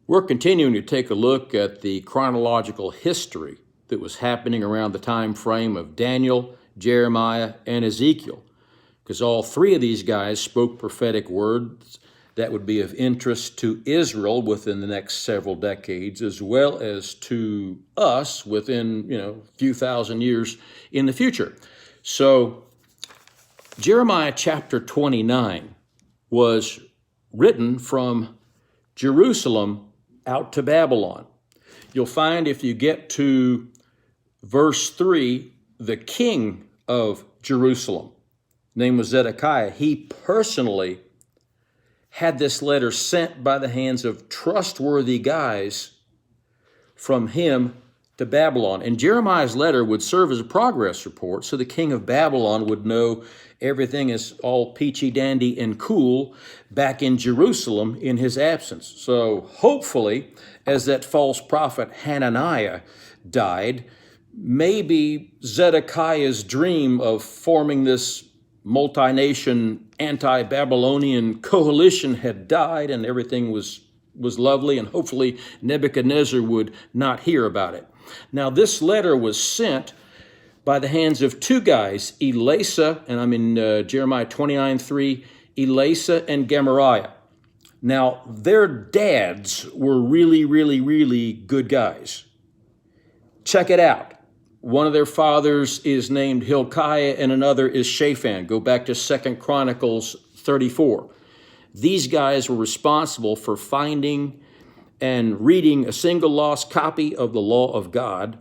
We're continuing to take a look at the chronological history that was happening around the time frame of Daniel, Jeremiah, and Ezekiel, because all three of these guys spoke prophetic words that would be of interest to Israel within the next several decades, as well as to us within, a few thousand years in the future. So Jeremiah chapter 29 was written from Jerusalem out to Babylon. You'll find if you get to verse 3, the king of Jerusalem, name was Zedekiah, he personally had this letter sent by the hands of trustworthy guys from him to Babylon. And Jeremiah's letter would serve as a progress report, so the king of Babylon would know everything is all peachy dandy and cool back in Jerusalem in his absence. So hopefully, as that false prophet Hananiah died, maybe Zedekiah's dream of forming this multi-nation anti-Babylonian coalition had died and everything was lovely, and hopefully Nebuchadnezzar would not hear about it. Now, this letter was sent by the hands of two guys, Elisha, and I'm in Jeremiah 29:3, Elisha and Gemariah. Now, their dads were really, really, really good guys. Check it out. One of their fathers is named Hilkiah and another is Shaphan. Go back to 2 Chronicles 34. These guys were responsible for finding and reading a single lost copy of the law of God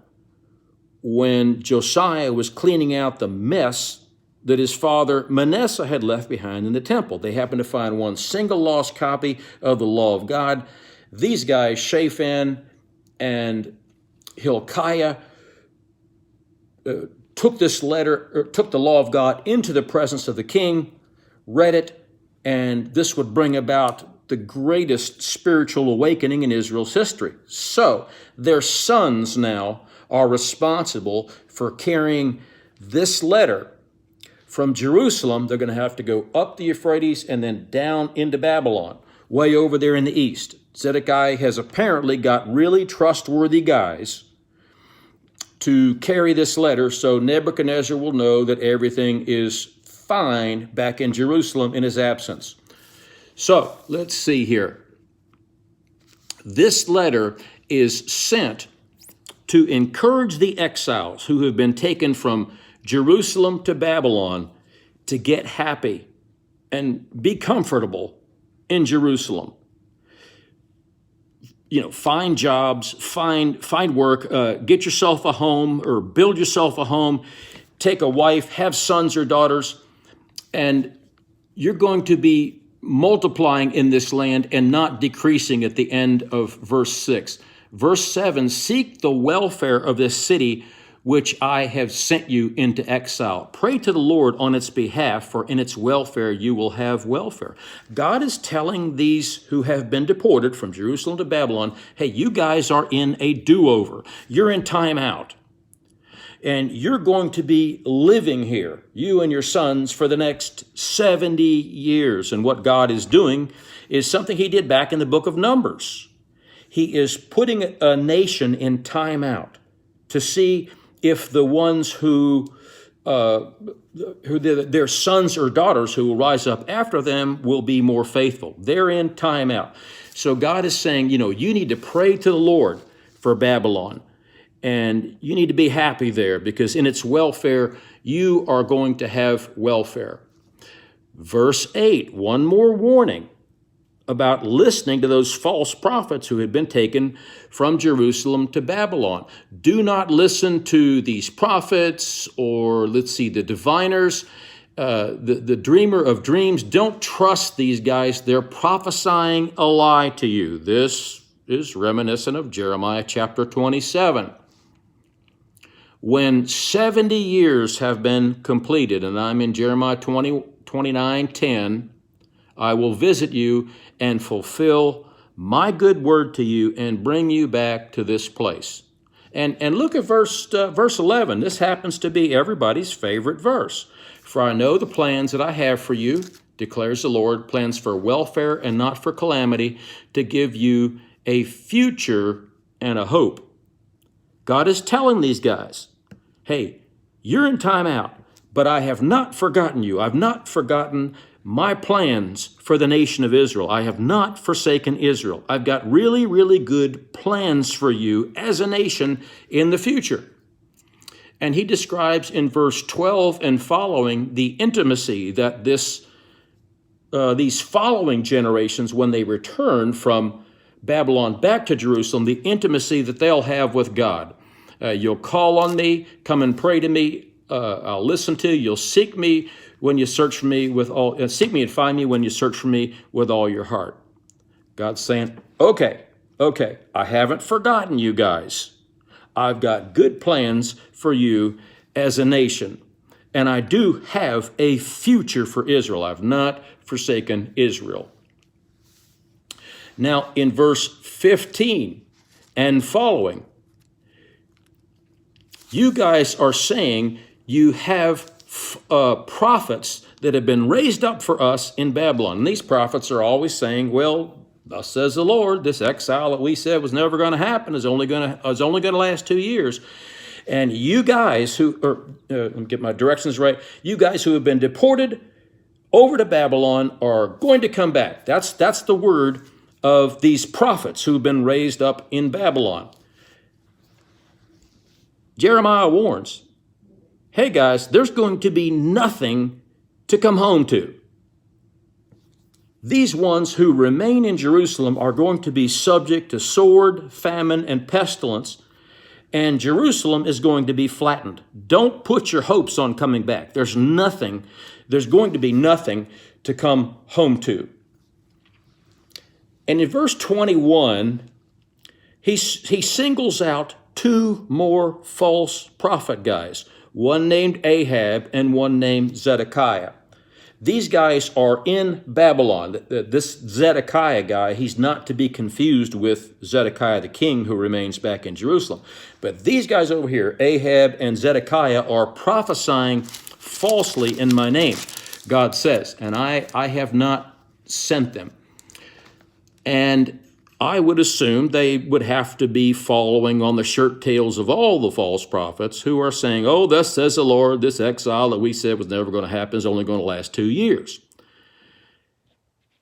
when Josiah was cleaning out the mess that his father Manasseh had left behind in the temple. They happened to find one single lost copy of the law of God. These guys, Shaphan and Hilkiah, took the law of God into the presence of the king, read it, and this would bring about the greatest spiritual awakening in Israel's history. So their sons now are responsible for carrying this letter from Jerusalem. They're going to have to go up the Euphrates and then down into Babylon, way over there in the east. Zedekiah has apparently got really trustworthy guys to carry this letter so Nebuchadnezzar will know that everything is fine back in Jerusalem in his absence. So let's see here. This letter is sent to encourage the exiles who have been taken from Jerusalem to Babylon to get happy and be comfortable in Jerusalem. Find jobs, find work, get yourself a home or build yourself a home, take a wife, have sons or daughters, and you're going to be multiplying in this land and not decreasing at the end of verse 6. Verse 7, seek the welfare of this city which I have sent you into exile. Pray to the Lord on its behalf, for in its welfare you will have welfare. God is telling these who have been deported from Jerusalem to Babylon, hey, you guys are in a do-over. You're in time out. And you're going to be living here, you and your sons, for the next 70 years. And what God is doing is something he did back in the book of Numbers. He is putting a nation in time out to see if the ones who their sons or daughters who will rise up after them will be more faithful. They're in time out. So God is saying, you need to pray to the Lord for Babylon. And you need to be happy there because in its welfare, you are going to have welfare. Verse 8, one more warning about listening to those false prophets who had been taken from Jerusalem to Babylon. Do not listen to these prophets or, the diviners, the dreamer of dreams. Don't trust these guys. They're prophesying a lie to you. This is reminiscent of Jeremiah chapter 27. When 70 years have been completed, and I'm in Jeremiah 29:10, I will visit you and fulfill my good word to you and bring you back to this place. And look at verse 11. This happens to be everybody's favorite verse. For I know the plans that I have for you, declares the Lord, plans for welfare and not for calamity, to give you a future and a hope. God is telling these guys, hey, you're in time out, but I have not forgotten you. I've not forgotten my plans for the nation of Israel. I have not forsaken Israel. I've got really, really good plans for you as a nation in the future. And he describes in verse 12 and following the intimacy that these following generations, when they return from Babylon back to Jerusalem, the intimacy that they'll have with God. You'll call on me, come and pray to me. I'll listen to you. You'll seek me when you search for me with all. Seek me and find me when you search for me with all your heart. God's saying, okay, I haven't forgotten you guys. I've got good plans for you as a nation, and I do have a future for Israel. I've not forsaken Israel. Now, in verse 15 and following, you guys are saying you have prophets that have been raised up for us in Babylon. And these prophets are always saying, well, thus says the Lord, this exile that we said was never going to happen is only going to last 2 years. And you guys let me get my directions right, you guys who have been deported over to Babylon are going to come back. That's the word of these prophets who've been raised up in Babylon. Jeremiah warns, hey guys, there's going to be nothing to come home to. These ones who remain in Jerusalem are going to be subject to sword, famine, and pestilence, and Jerusalem is going to be flattened. Don't put your hopes on coming back. There's going to be nothing to come home to. And in verse 21, he singles out 2 more false prophet guys, one named Ahab and one named Zedekiah. These guys are in Babylon. This Zedekiah guy, he's not to be confused with Zedekiah the king who remains back in Jerusalem. But these guys over here, Ahab and Zedekiah, are prophesying falsely in my name, God says, and I have not sent them. And I would assume they would have to be following on the shirt tails of all the false prophets who are saying, oh, thus says the Lord, this exile that we said was never going to happen is only going to last 2 years.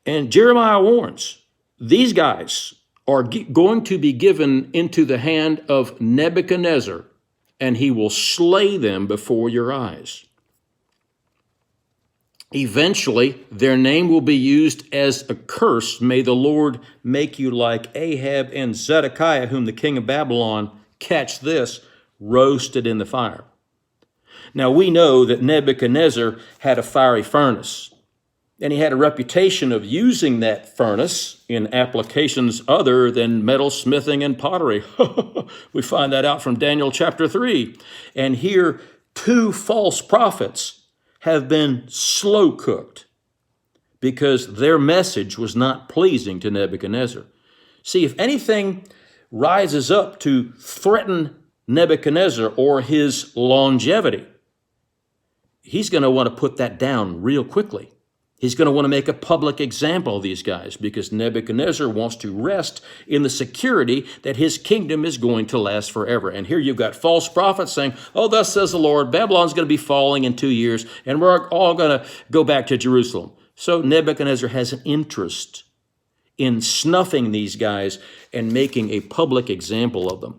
And Jeremiah warns, these guys are going to be given into the hand of Nebuchadnezzar, and he will slay them before your eyes. Eventually, their name will be used as a curse. May the Lord make you like Ahab and Zedekiah, whom the king of Babylon, catch this, roasted in the fire. Now, we know that Nebuchadnezzar had a fiery furnace, and he had a reputation of using that furnace in applications other than metal smithing and pottery. We find that out from Daniel chapter 3. And here, 2 false prophets have been slow cooked because their message was not pleasing to Nebuchadnezzar. See, if anything rises up to threaten Nebuchadnezzar or his longevity, he's going to want to put that down real quickly. He's going to want to make a public example of these guys because Nebuchadnezzar wants to rest in the security that his kingdom is going to last forever. And here you've got false prophets saying, oh, thus says the Lord, Babylon's going to be falling in 2 years, and we're all going to go back to Jerusalem. So Nebuchadnezzar has an interest in snuffing these guys and making a public example of them.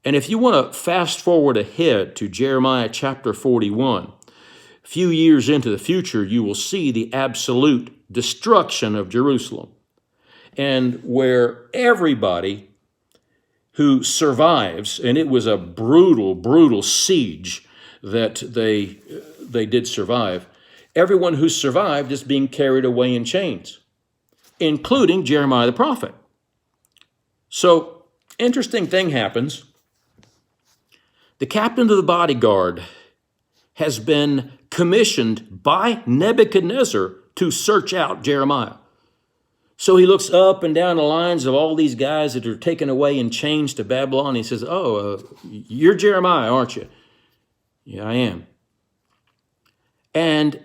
And if you want to fast forward ahead to Jeremiah chapter 41, a few years into the future, you will see the absolute destruction of Jerusalem, and where everybody who survives, and it was a brutal, brutal siege that they did survive, everyone who survived is being carried away in chains, including Jeremiah the prophet. So, interesting thing happens. The captain of the bodyguard has been commissioned by Nebuchadnezzar to search out Jeremiah. So he looks up and down the lines of all these guys that are taken away in chains to Babylon. And he says, you're Jeremiah, aren't you? Yeah, I am. And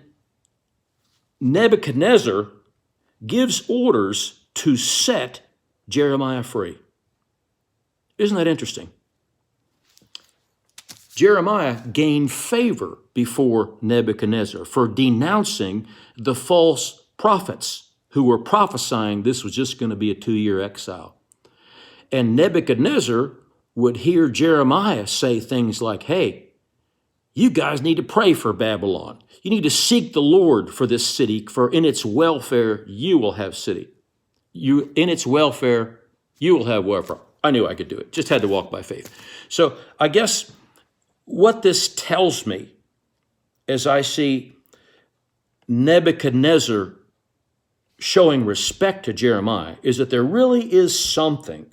Nebuchadnezzar gives orders to set Jeremiah free. Isn't that interesting? Jeremiah gained favor before Nebuchadnezzar for denouncing the false prophets who were prophesying this was just going to be a 2-year exile. And Nebuchadnezzar would hear Jeremiah say things like, hey, you guys need to pray for Babylon. You need to seek the Lord for this city, for in its welfare you will have city. In its welfare you will have welfare. I knew I could do it. Just had to walk by faith. So I guess what this tells me as I see Nebuchadnezzar showing respect to Jeremiah is that there really is something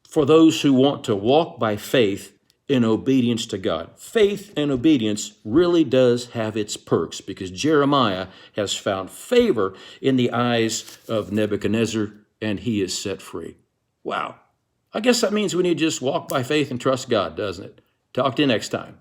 for those who want to walk by faith in obedience to God. Faith and obedience really does have its perks because Jeremiah has found favor in the eyes of Nebuchadnezzar and he is set free. Wow. I guess that means we need to just walk by faith and trust God, doesn't it? Talk to you next time.